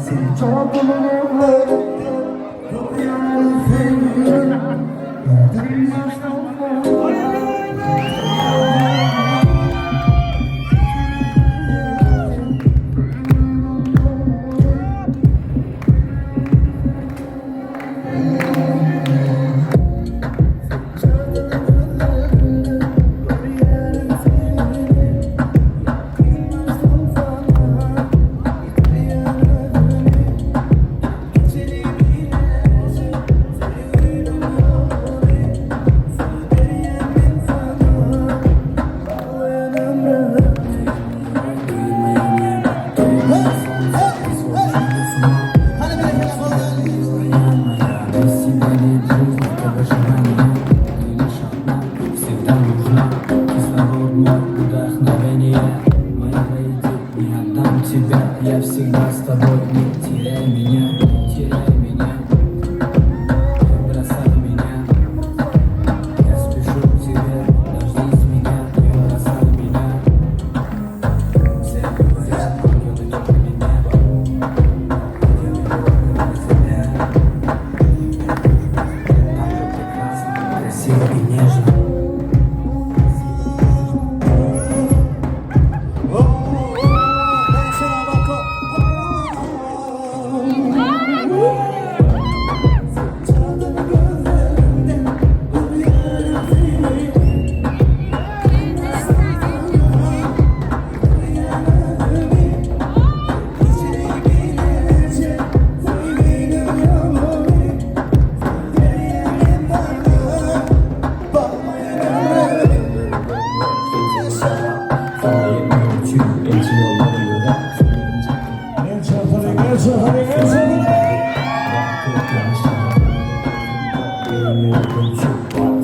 Seni çok umurumda я всегда с тобой, не теряй меня, бросай меня, я спешу к тебе, дождись меня, не бросай меня, все говорят, ангелы только меня, я люблю тебя, так же прекрасно, красиво и нежно.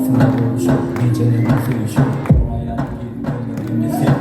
Sana konuşup geceleri konuşup o hayal gibi